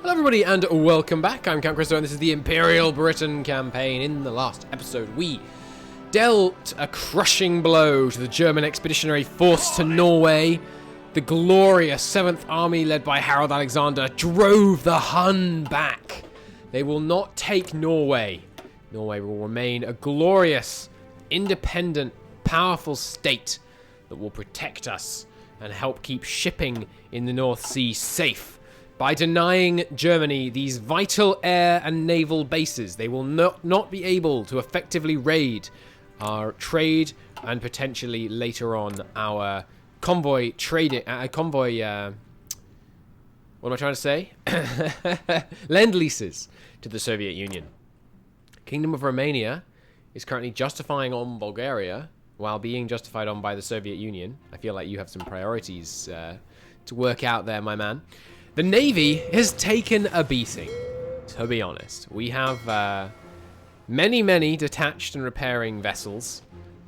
Hello everybody and welcome back. I'm Count Christo and this is the Imperial Britain campaign. In the last episode we dealt a crushing blow to the German expeditionary force to Norway. The glorious 7th Army led by Harold Alexander drove the Hun back. They will not take Norway. Norway will remain a glorious, independent, powerful state that will protect us and help keep shipping in the North Sea safe. By denying Germany these vital air and naval bases, they will not be able to effectively raid our trade and potentially later on our convoy trading, what am I trying to say? Lend leases to the Soviet Union. Kingdom of Romania is currently justifying on Bulgaria while being justified on by the Soviet Union. I feel like you have some priorities to work out there, my man. The Navy has taken a beating, to be honest. We have many detached and repairing vessels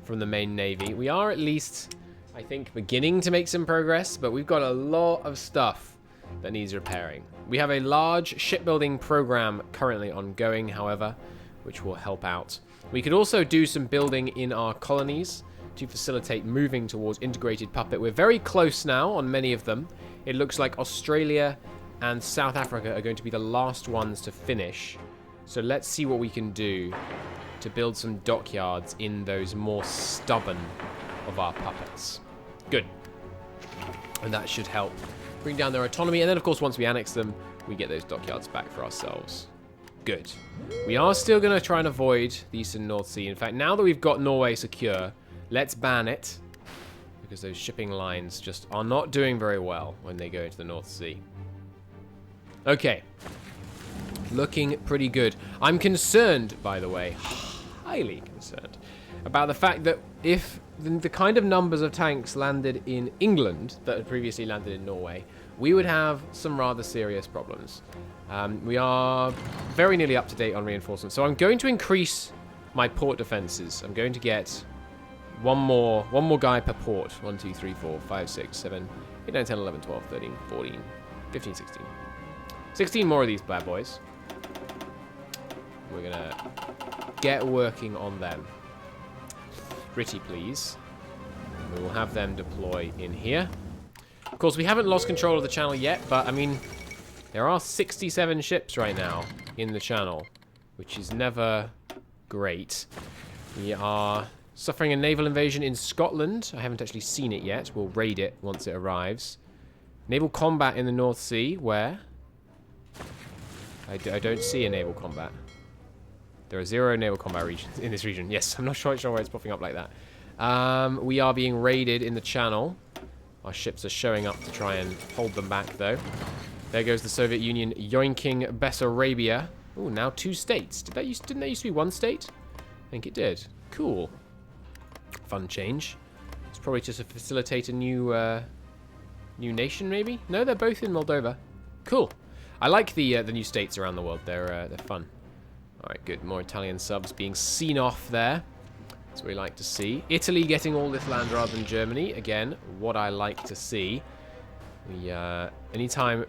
from the main Navy. We are at least, I think, beginning to make some progress, but we've got a lot of stuff that needs repairing. We have a large shipbuilding program currently ongoing, however, which will help out. We could also do some building in our colonies to facilitate moving towards integrated puppet. We're very close now on many of them. It looks like Australia and South Africa are going to be the last ones to finish. So let's see what we can do to build some dockyards in those more stubborn of our puppets. Good. And that should help bring down their autonomy. And then, of course, once we annex them, we get those dockyards back for ourselves. Good. We are still going to try and avoid the Eastern North Sea. In fact, now that we've got Norway secure, let's ban it, because those shipping lines just are not doing very well when they go into the North Sea. Okay. Looking pretty good. I'm concerned, by the way, highly concerned, about the fact that if the kind of numbers of tanks landed in England that had previously landed in Norway, we would have some rather serious problems. We are very nearly up to date on reinforcements, so I'm going to increase my port defenses. I'm going to get one more guy per port. 1, 2, 3, 4, 5, 6, 7, 8, 9, 10, 11, 12, 13, 14, 15, 16. 16 more of these bad boys. We're going to get working on them. Pretty please. We will have them deploy in here. Of course, we haven't lost control of the channel yet, but I mean, there are 67 ships right now in the channel, which is never great. We are suffering a naval invasion in Scotland. I haven't actually seen it yet. We'll raid it once it arrives. Naval combat in the North Sea. Where? I don't see a naval combat. There are 0 naval combat regions in this region. Yes, I'm not sure why it's popping up like that. We are being raided in the channel. Our ships are showing up to try and hold them back, though. There goes the Soviet Union yoinking Bessarabia. Oh, now 2 states. Didn't that used to be 1 state? I think it did. Cool. Fun change. It's probably just to facilitate a new nation, maybe? No, they're both in Moldova. Cool. I like the new states around the world. They're fun. All right, good. More Italian subs being seen off there. That's what we like to see. Italy getting all this land rather than Germany. Again, what I like to see. Anytime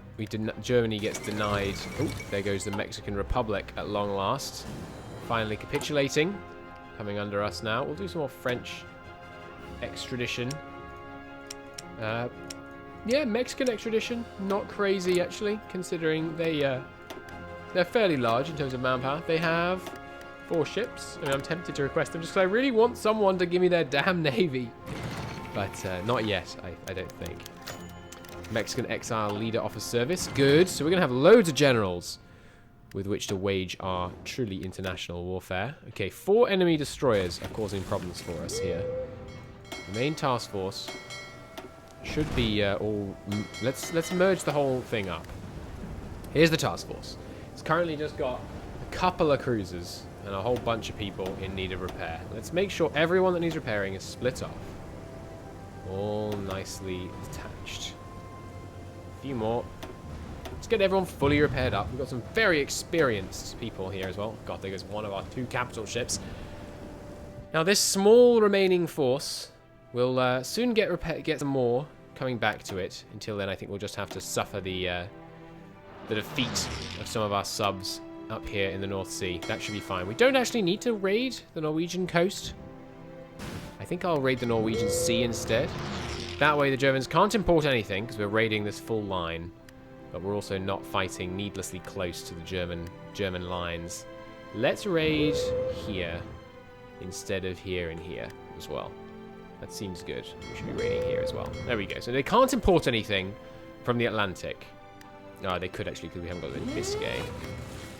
Germany gets denied... Oh, there goes the Mexican Republic at long last. Finally capitulating. Coming under us now. We'll do some more French extradition. Yeah, Mexican extradition. Not crazy, actually, considering they're fairly large in terms of manpower. They have 4 ships. I mean, I'm tempted to request them just because I really want someone to give me their damn navy. But not yet, I don't think. Mexican exile leader offers service. Good. So we're going to have loads of generals with which to wage our truly international warfare. Okay, 4 enemy destroyers are causing problems for us here. The main task force should be all... Let's merge the whole thing up. Here's the task force. It's currently just got a couple of cruisers and a whole bunch of people in need of repair. Let's make sure everyone that needs repairing is split off. All nicely attached. A few more. Let's get everyone fully repaired up. We've got some very experienced people here as well. God, there goes one of our 2 capital ships. Now, this small remaining force will soon get some more coming back to it. Until then, I think we'll just have to suffer the the defeat of some of our subs up here in the North Sea. That should be fine. We don't actually need to raid the Norwegian coast. I think I'll raid the Norwegian Sea instead. That way the Germans can't import anything because we're raiding this full line. But we're also not fighting needlessly close to the German lines. Let's raid here instead of here and here as well. That seems good. We should be raiding here as well. There we go. So they can't import anything from the Atlantic. No, they could actually because we haven't got any Biscay.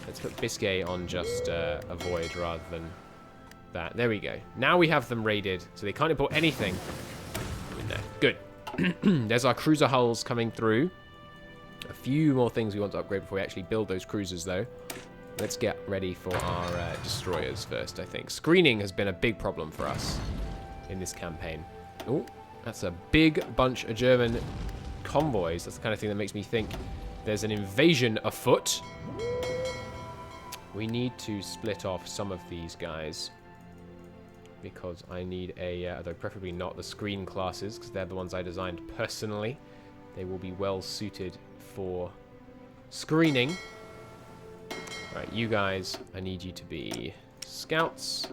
Let's put Biscay on just a void rather than that. There we go. Now we have them raided, so they can't import anything in there. Good. There's our cruiser hulls coming through. A few more things we want to upgrade before we actually build those cruisers, though. Let's get ready for our destroyers first, I think. Screening has been a big problem for us in this campaign. Oh, that's a big bunch of German convoys. That's the kind of thing that makes me think there's an invasion afoot. We need to split off some of these guys because I need a, although preferably not the screen classes because they're the ones I designed personally. They will be well suited for screening. Right, you guys, I need you to be scouts.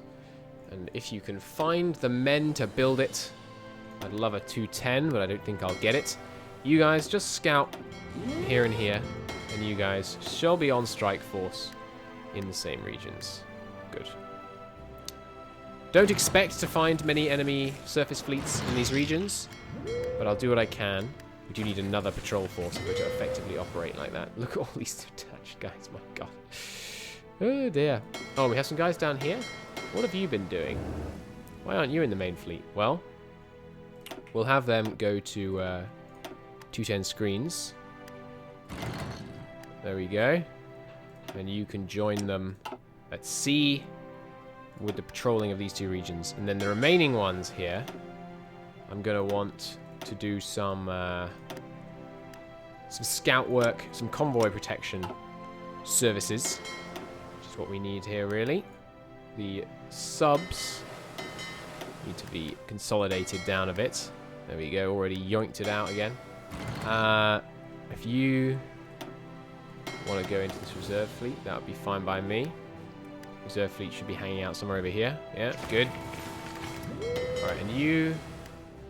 And if you can find the men to build it, I'd love a 210, but I don't think I'll get it. You guys just scout here and here, and you guys shall be on strike force in the same regions. Good. Don't expect to find many enemy surface fleets in these regions, but I'll do what I can. We do need another patrol force if we're to effectively operate like that. Look at all these detached guys, my god. Oh dear. Oh, we have some guys down here. What have you been doing? Why aren't you in the main fleet? Well, we'll have them go to 210 screens. There we go. And you can join them at sea with the patrolling of these two regions. And then the remaining ones here, I'm going to want to do some scout work, some convoy protection services, which is what we need here, really. The subs need to be consolidated down a bit. There we go, already yoinked it out again. If you want to go into this reserve fleet, that would be fine by me. Reserve fleet should be hanging out somewhere over here. Yeah, good. Alright, and you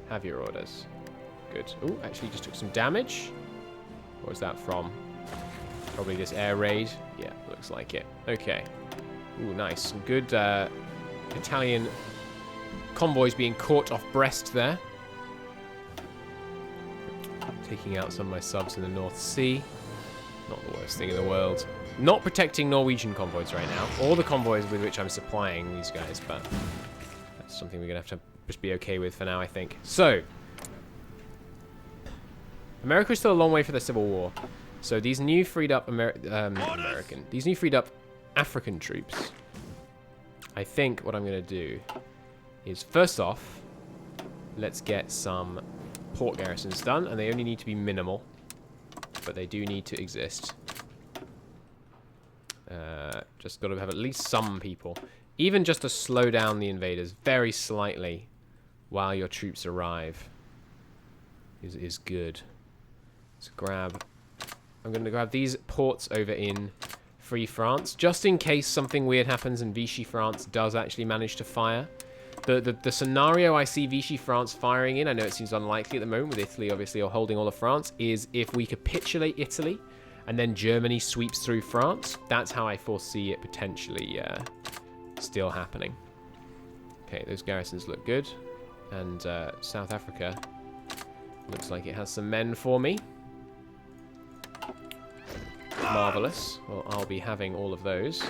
have your orders. Good. Oh, actually just took some damage. What was that from? Probably this air raid. Yeah, looks like it. Okay. Ooh, nice. Some good Italian convoys being caught off Brest there. Taking out some of my subs in the North Sea. Not the worst thing in the world. Not protecting Norwegian convoys right now, or the convoys with which I'm supplying these guys, but that's something we're going to have to just be okay with for now, I think. So, America is still a long way for the Civil War. So these new freed up these new freed up African troops, I think what I'm going to do is, first off, let's get some port garrisons done, and they only need to be minimal, but they do need to exist. Just got to have at least some people, even just to slow down the invaders very slightly while your troops arrive is good. So I'm going to grab these ports over in Free France, just in case something weird happens and Vichy France does actually manage to fire. The scenario I see Vichy France firing in, I know it seems unlikely at the moment with Italy obviously or holding all of France, is if we capitulate Italy and then Germany sweeps through France. That's how I foresee it potentially still happening. Okay, those garrisons look good. And South Africa looks like it has some men for me. Marvellous. Well, I'll be having all of those.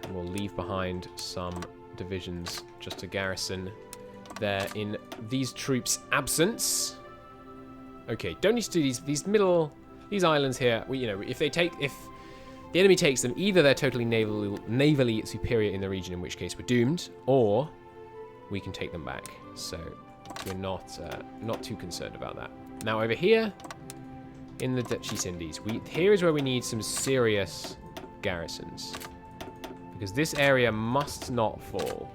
And we'll leave behind some divisions just to garrison there in these troops' absence. Okay, don't need to do these islands here. If the enemy takes them, either they're totally navally superior in the region, in which case we're doomed, or we can take them back. So we're not too concerned about that. Now over here in the Dutch East Indies, here is where we need some serious garrisons, because this area must not fall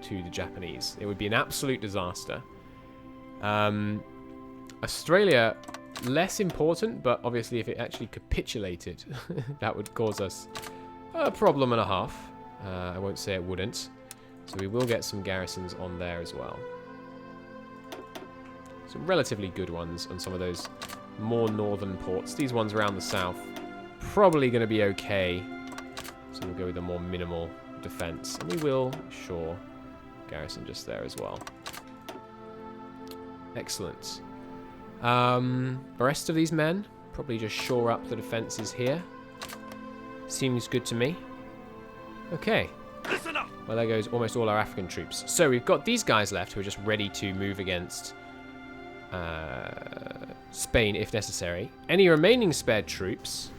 to the Japanese. It would be an absolute disaster. Australia less important, but obviously if it actually capitulated, that would cause us a problem and a half. I won't say it wouldn't. So we will get some garrisons on there as well. Some relatively good ones on some of those more northern ports. These ones around the south, probably going to be okay. So we'll go with a more minimal defense. And we will, sure, garrison just there as well. Excellent. The rest of these men, probably just shore up the defenses here. Seems good to me. Okay. Listen up. Well, there goes almost all our African troops. So we've got these guys left who are just ready to move against Spain if necessary. Any remaining spared troops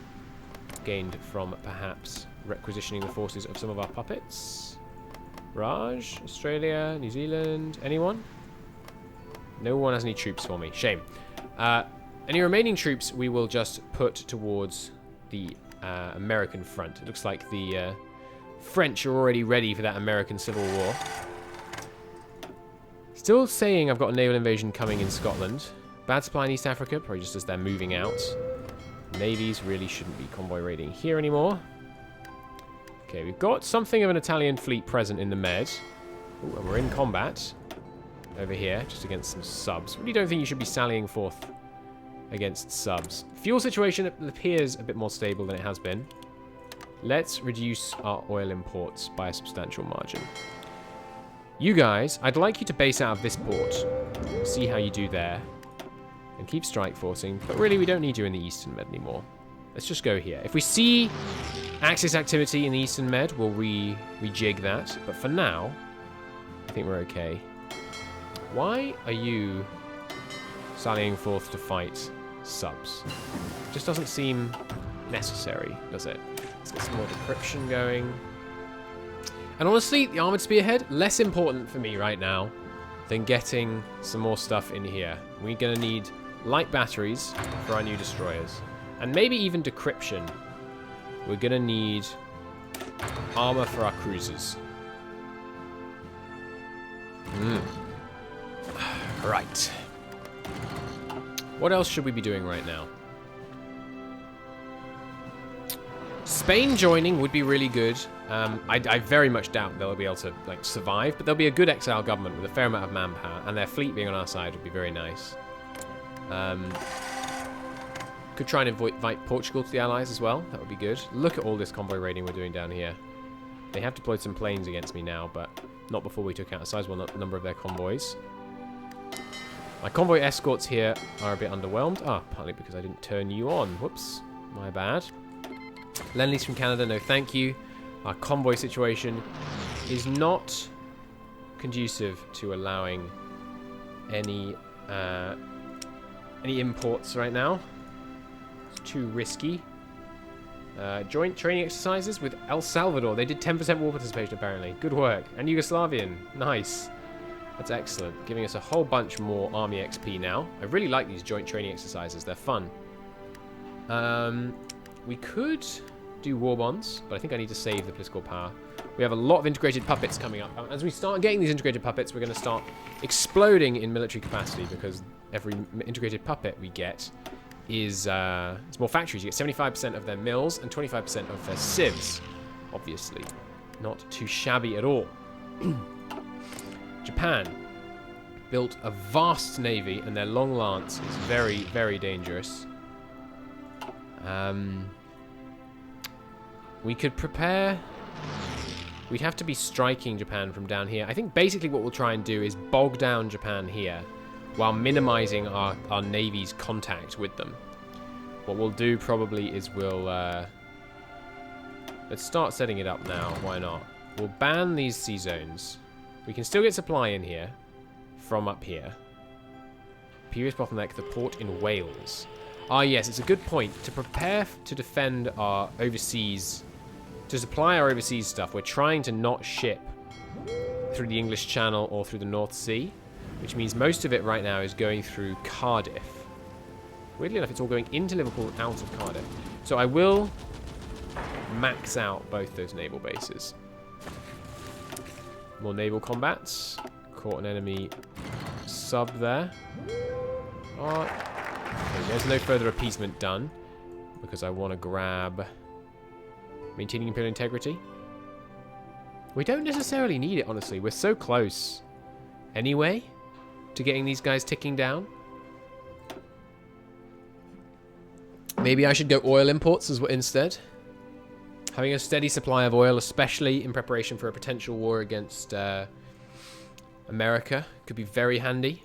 gained from perhaps requisitioning the forces of some of our puppets. Raj, Australia, New Zealand, anyone? No one has any troops for me. Shame. Any remaining troops we will just put towards the American front. It looks like the French are already ready for that American Civil War. Still saying I've got a naval invasion coming in Scotland. Bad supply in East Africa, probably just as they're moving out. Navies really shouldn't be convoy raiding here anymore. Okay, we've got something of an Italian fleet present in the Med. Ooh, and we're in combat over here, just against some subs. Really don't think you should be sallying forth against subs. Fuel situation appears a bit more stable than it has been. Let's reduce our oil imports by a substantial margin. You guys, I'd like you to base out of this port. See how you do there. And keep strike forcing. But really, we don't need you in the Eastern Med anymore. Let's just go here. If we see Axis activity in the Eastern Med, we'll rejig that. But for now, I think we're okay. Why are you sallying forth to fight subs? Just doesn't seem necessary, does it? Let's get some more decryption going. And honestly, the armored spearhead, less important for me right now than getting some more stuff in here. We're going to need light batteries for our new destroyers. And maybe even decryption. We're going to need armor for our cruisers. Right. What else should we be doing right now? Spain joining would be really good. I very much doubt they'll be able to survive, but they'll be a good exile government with a fair amount of manpower, and their fleet being on our side would be very nice. Could try and invite Portugal to the Allies as well. That would be good. Look at all this convoy raiding we're doing down here. They have deployed some planes against me now, but not before we took out a sizable number of their convoys. My convoy escorts here are a bit underwhelmed. Partly because I didn't turn you on. Whoops. My bad. Lend-Lease from Canada, no thank you. Our convoy situation is not conducive to allowing any imports right now. It's too risky. Joint training exercises with El Salvador. They did 10% war participation apparently. Good work. And Yugoslavian. Nice. That's excellent. Giving us a whole bunch more army XP now. I really like these joint training exercises. They're fun. We could do war bonds, but I think I need to save the political power. We have a lot of integrated puppets coming up. As we start getting these integrated puppets, we're going to start exploding in military capacity because every integrated puppet we get is it's more factories. You get 75% of their mills and 25% of their civs, obviously. Not too shabby at all. Japan built a vast navy, and their long lance is very, very dangerous. We could prepare... We'd have to be striking Japan from down here. I think basically what we'll try and do is bog down Japan here while minimizing our navy's contact with them. What we'll do probably is we'll... let's start setting it up now. Why not? We'll ban these sea zones. We can still get supply in here from up here. Imperial bottleneck the port in Wales. Yes, it's a good point. To prepare to defend our overseas... To supply our overseas stuff, we're trying to not ship through the English Channel or through the North Sea, which means most of it right now is going through Cardiff. Weirdly enough, it's all going into Liverpool and out of Cardiff. So I will max out both those naval bases. More naval combats. Caught an enemy sub there. Okay, there's no further appeasement done. Because I want to grab... Maintaining Imperial integrity. We don't necessarily need it, honestly. We're so close. Anyway, to getting these guys ticking down. Maybe I should go oil imports as well instead. Having a steady supply of oil, especially in preparation for a potential war against America, could be very handy.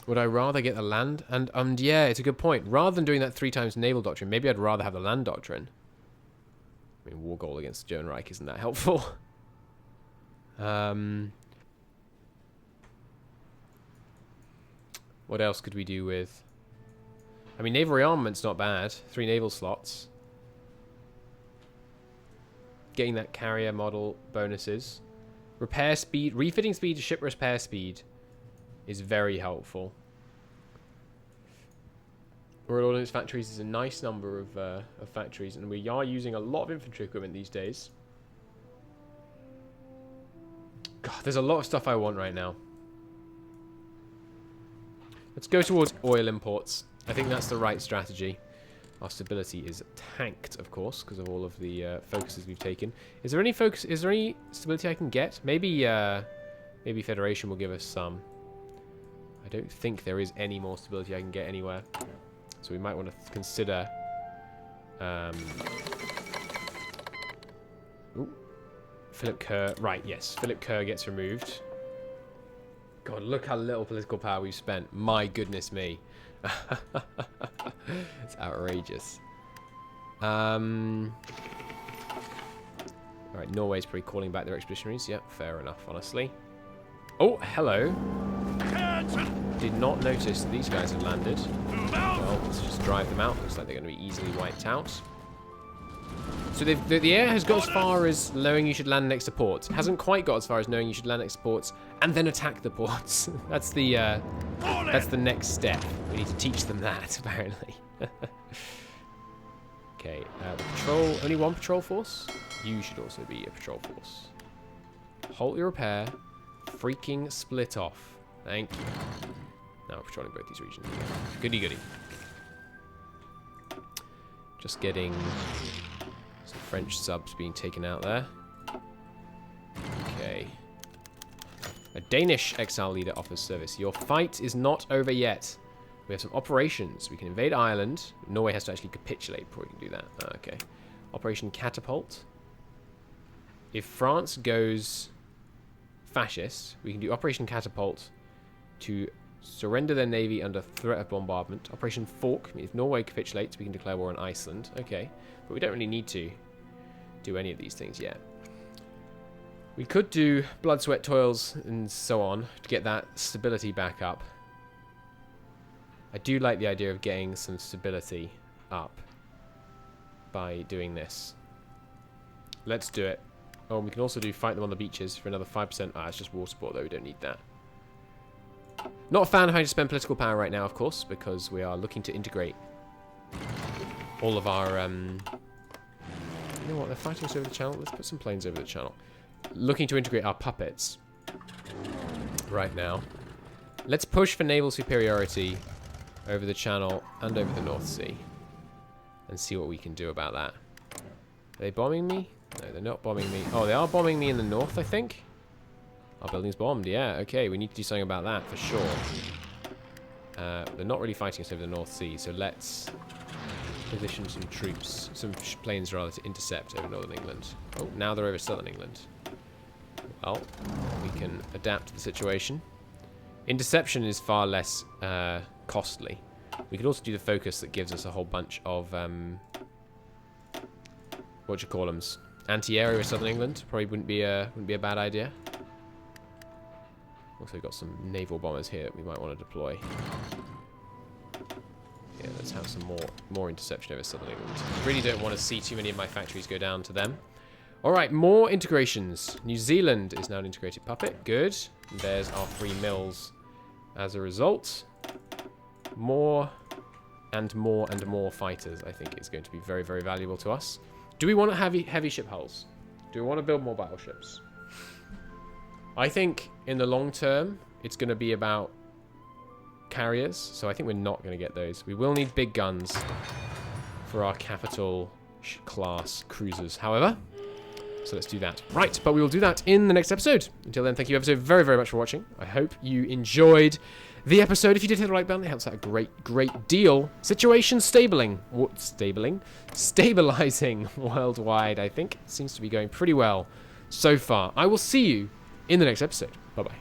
Would I rather get the land? And yeah, it's a good point. Rather than doing that 3 times naval doctrine, maybe I'd rather have the land doctrine. I mean, war goal against the German Reich isn't that helpful. What else could we do with... I mean, naval rearmament's not bad. 3 naval slots. Getting that carrier model bonuses. Repair speed, refitting speed to ship repair speed is very helpful. Royal Ordnance factories is a nice number of factories, and we are using a lot of infantry equipment these days. God, there's a lot of stuff I want right now. Let's go towards oil imports. I think that's the right strategy. Our stability is tanked, of course, because of all of the focuses we've taken. Is there any focus? Is there any stability I can get? Maybe, maybe Federation will give us some. I don't think there is any more stability I can get anywhere. So we might want to consider... Ooh. Philip Kerr. Right, yes. Philip Kerr gets removed. God, look how little political power we've spent. My goodness me. It's outrageous. Alright, Norway's probably calling back their expeditionaries. Yep, fair enough, honestly. Oh, hello. Did not notice that these guys had landed. Well, let's just drive them out. Looks like they're going to be easily wiped out. So the air has got as far as knowing you should land next to ports. It hasn't quite got as far as knowing you should land next to ports and then attack the ports. That's the next step. We need to teach them that, apparently. Okay, patrol. Only 1 patrol force? You should also be a patrol force. Halt your repair. Freaking split off. Thank you. Now we're patrolling both these regions. Goody goody. Just getting some French subs being taken out there. Okay. A Danish exile leader offers service. Your fight is not over yet. We have some operations. We can invade Ireland. Norway has to actually capitulate before we can do that. Okay. Operation Catapult. If France goes fascist, we can do Operation Catapult to surrender their navy under threat of bombardment. Operation Fork. If Norway capitulates, we can declare war on Iceland. Okay. But we don't really need to do any of these things yet. We could do blood, sweat, toils, and so on to get that stability back up. I do like the idea of getting some stability up by doing this. Let's do it. Oh, we can also do fight them on the beaches for another 5%. Ah, it's just war support, though. We don't need that. Not a fan of having to spend political power right now, of course, because we are looking to integrate all of our... You know what? They're fighting us over the channel. Let's put some planes over the channel. Looking to integrate our puppets right now. Let's push for naval superiority over the channel and over the North Sea and see what we can do about that. Are they bombing me? No, they're not bombing me. Oh, they are bombing me in the north, I think. Our building's bombed, yeah. Okay, we need to do something about that for sure. They're not really fighting us over the North Sea, so let's position some troops, some planes rather, to intercept over northern England. Oh, now they're over southern England. Well, we can adapt to the situation. Interception is far less costly. We could also do the focus that gives us a whole bunch of what you call them, anti-area of southern England. Probably wouldn't be a bad idea. Also got some naval bombers here that we might want to deploy. Yeah, let's have some more interception over southern England. Really don't want to see too many of my factories go down to them. Alright, more integrations. New Zealand is now an integrated puppet. Good. And there's our 3 mills. As a result, more and more and more fighters, I think, is going to be very, very valuable to us. Do we want heavy ship hulls? Do we want to build more battleships? I think in the long term, it's going to be about carriers, so I think we're not going to get those. We will need big guns for our capital class cruisers, however. So let's do that. Right, but we will do that in the next episode. Until then, thank you ever so very, very much for watching. I hope you enjoyed the episode. If you did hit the like button, it helps out a great deal. Situation stabilizing worldwide, I think. Seems to be going pretty well so far. I will see you in the next episode. Bye-bye.